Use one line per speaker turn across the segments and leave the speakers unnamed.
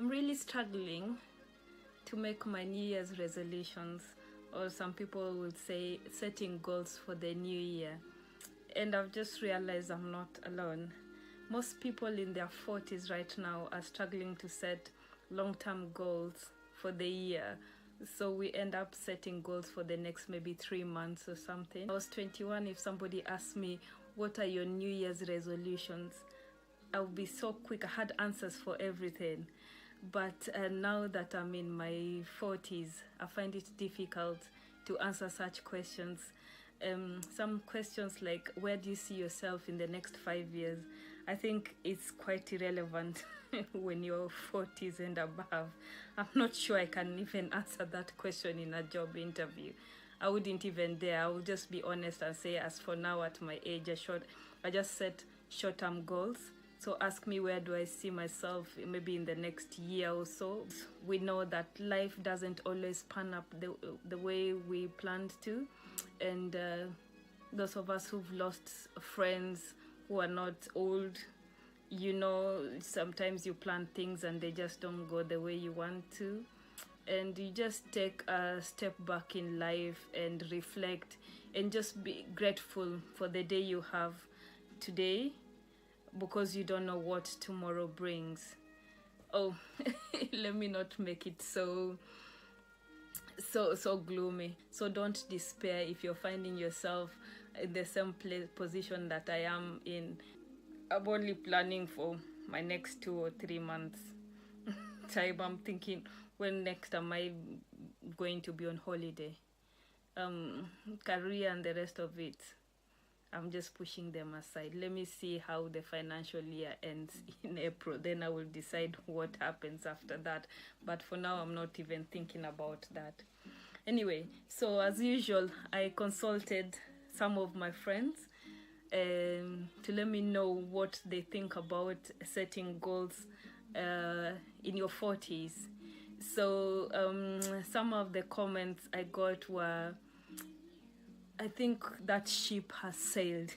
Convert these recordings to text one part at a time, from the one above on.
really struggling to make my New Year's resolutions, or some people would say setting goals for the new year. And I've just realized I'm not alone. Most people in their 40s right now are struggling to set long-term goals for the year. So we end up setting goals for the next maybe 3 months or something. I was 21. If somebody asked me, what are your New Year's resolutions? I would be so quick. I had answers for everything. But now that I'm in my 40s, I find it difficult to answer such questions. Some questions like, where do you see yourself in the next 5 years? I think it's quite irrelevant when you're 40s and above. I'm not sure I can even answer that question in a job interview. I wouldn't even dare. I would just be honest and say, as for now at my age, I just set short-term goals. So ask me, where do I see myself maybe in the next year or so? We know that life doesn't always pan up the way we planned to. And those of us who've lost friends who are not old, you know, sometimes you plan things and they just don't go the way you want to. And you just take a step back in life and reflect and just be grateful for the day you have today, because you don't know what tomorrow brings. Oh, let me not make it so gloomy. So don't despair if you're finding yourself in the same position that I am in. I'm only planning for my next 2 or 3 months time. I'm thinking, when next am I going to be on holiday? Career and the rest of it, I'm just pushing them aside. Let me see how the financial year ends in April. Then I will decide what happens after that. But for now, I'm not even thinking about that. Anyway, so as usual, I consulted some of my friends to let me know what they think about setting goals in your 40s. So some of the comments I got were, I think that ship has sailed.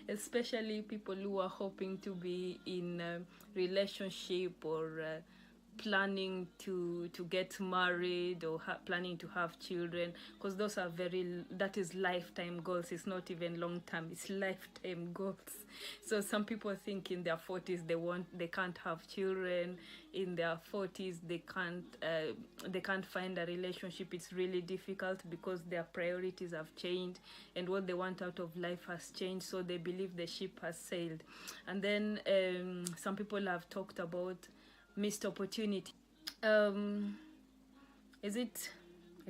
Especially people who are hoping to be in a relationship or planning to get married or planning to have children, because those are that is lifetime goals. It's not even long term, it's lifetime goals. So some people think in their 40s they can't have children. In their 40s they can't find a relationship. It's really difficult because their priorities have changed and what they want out of life has changed, so they believe the ship has sailed. And then some people have talked about missed opportunity. Is it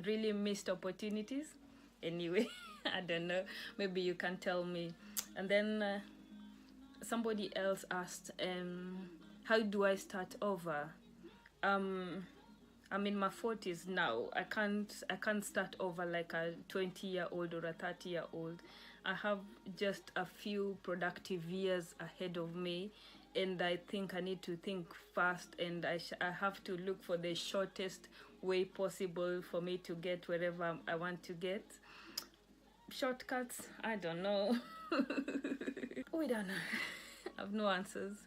really missed opportunities? Anyway, I don't know, maybe you can tell me. And then somebody else asked, how do I start over? I'm in my 40s now. I can't start over like a 20-year-old or a 30-year-old. I have just a few productive years ahead of me, and I think I need to think fast, and I have to look for the shortest way possible for me to get wherever I want to get. Shortcuts? I don't know. We don't know. I have no answers.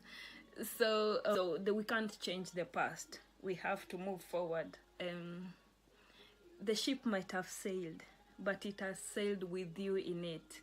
So we can't change the past. We have to move forward. The ship might have sailed, but it has sailed with you in it.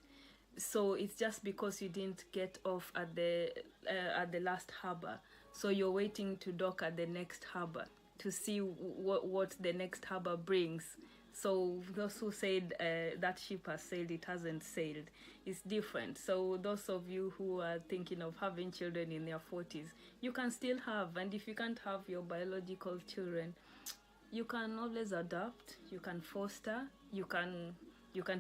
So it's just because you didn't get off at the last harbor, so you're waiting to dock at the next harbor to see what the next harbor brings. So those who said that ship has sailed, it hasn't sailed. It's different. So those of you who are thinking of having children in their 40s, you can still have. And if you can't have your biological children, you can always adopt, you can foster, you can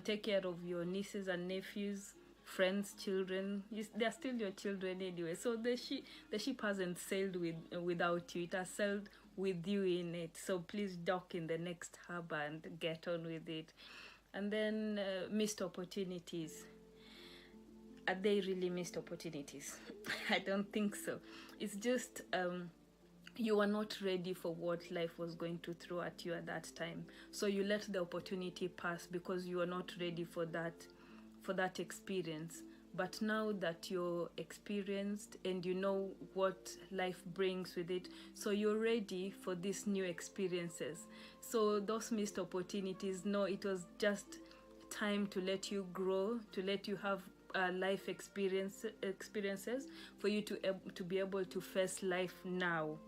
take care of your nieces and nephews, friends, children. They're still your children anyway. So the ship hasn't sailed without you. It has sailed with you in it. So please dock in the next harbor and get on with it. And then missed opportunities. Are they really missed opportunities? I don't think so. It's just you are not ready for what life was going to throw at you at that time. So you let the opportunity pass because you are not ready for that experience. but now that you're experienced and you know what life brings with it, so you're ready for these new experiences. So those missed opportunities, no, it was just time to let you grow, to let you have life experiences for you to be able to face life now.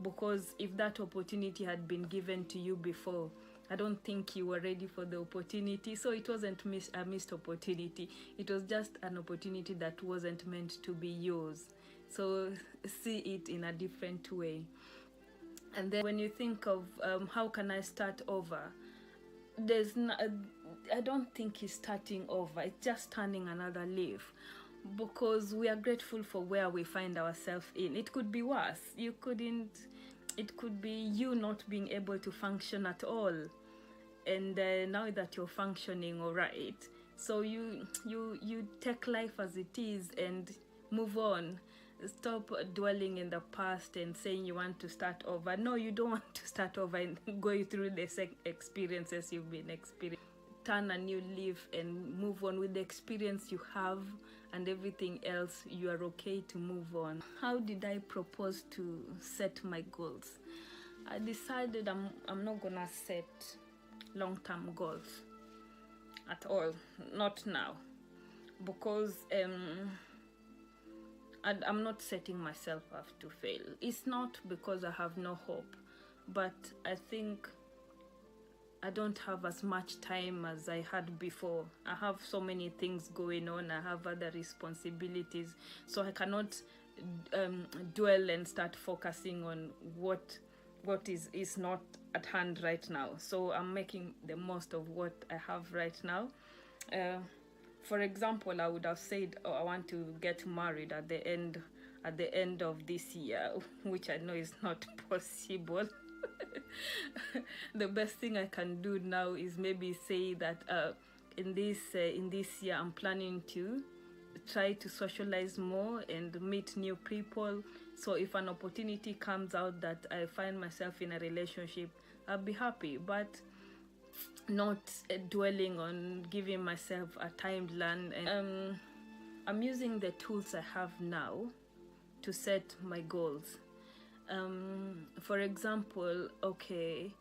Because if that opportunity had been given to you before, I don't think you were ready for the opportunity. So it wasn't a missed opportunity. It was just an opportunity that wasn't meant to be yours. So see it in a different way. And then when you think of how can I start over, there's no, I don't think it's starting over. It's just turning another leaf, because we are grateful for where we find ourselves in. It could be worse. It could be you not being able to function at all, and now that you're functioning all right, so you take life as it is and move on. Stop dwelling in the past and saying you want to start over. No, you don't want to start over and go through the same experiences you've been experiencing. Turn a new leaf and move on with the experience you have, and everything else, you are okay to move on. How did I propose to set my goals? I decided I'm not gonna set long-term goals at all, not now, because I'm not setting myself up to fail. It's not because I have no hope, but I think I don't have as much time as I had before. I have so many things going on. I have other responsibilities, so I cannot dwell and start focusing on what is not at hand right now. So I'm making the most of what I have right now. For example, I would have said, oh, I want to get married at the end of this year, which I know is not possible. The best thing I can do now is maybe say that in this year I'm planning to try to socialize more and meet new people. So if an opportunity comes out that I find myself in a relationship, I'll be happy, but not dwelling on giving myself a timeline. I'm using the tools I have now to set my goals. For example, okay,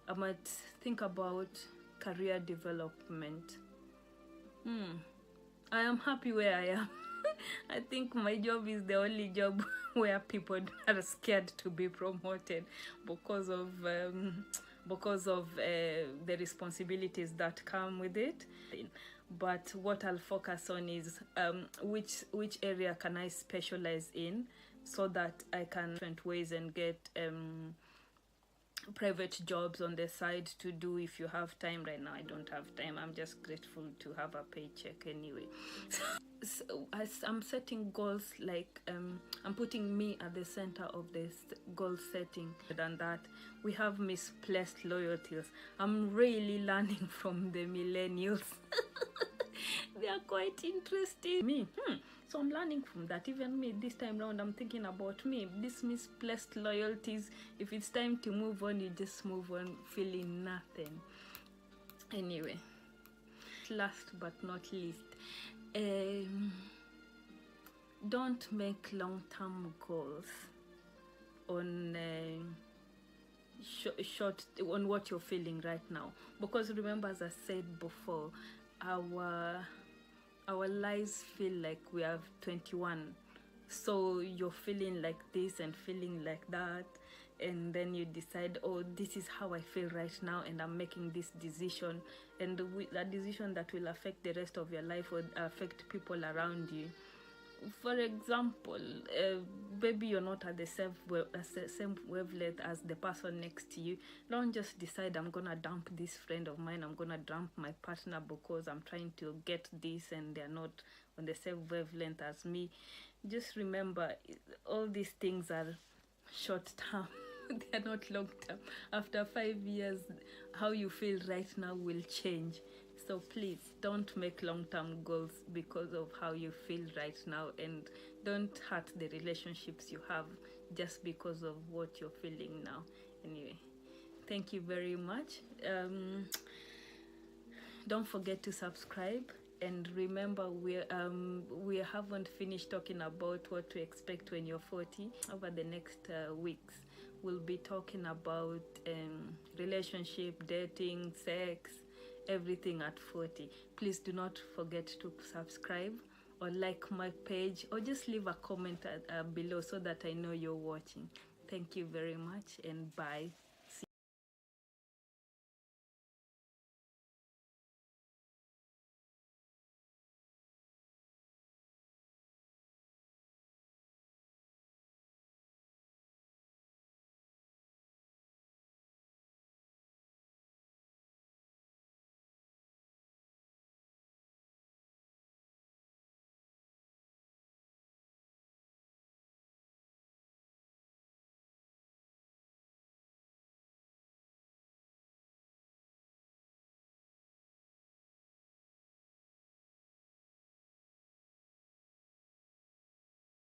I might think about career development. I am happy where I am. I think my job is the only job where people are scared to be promoted because of the responsibilities that come with it. But what I'll focus on is which area can I specialize in, so that I can different ways and get private jobs on the side to do if you have time. Right now I don't have time. I'm just grateful to have a paycheck anyway. So I'm setting goals, like I'm putting me at the center of this goal setting. Than that, we have misplaced loyalties. I'm really learning from the millennials. They are quite interesting. Me, so I'm learning from that. Even me, this time round, I'm thinking about me. These misplaced loyalties. If it's time to move on, you just move on, feeling nothing. Anyway, last but not least, don't make long-term goals on short on what you're feeling right now, because remember, as I said before, our lives feel like we have 21, so you're feeling like this and feeling like that, and then you decide, oh, this is how I feel right now, and I'm making this decision, and a decision that will affect the rest of your life or affect people around you. For example, maybe you're not at the same wavelength as the person next to you. Don't just decide, I'm gonna dump this friend of mine, I'm gonna dump my partner because I'm trying to get this and they're not on the same wavelength as me. Just remember, all these things are short term. They're not long term. After 5 years, how you feel right now will change. So please don't make long-term goals because of how you feel right now, and don't hurt the relationships you have just because of what you're feeling now. Anyway, thank you very much. Don't forget to subscribe And remember, we haven't finished talking about what to expect when you're 40. Over the next weeks, we'll be talking about relationship, dating, sex, everything at 40. Please do not forget to subscribe or like my page, or just leave a comment below so that I know you're watching. Thank you very much, and bye.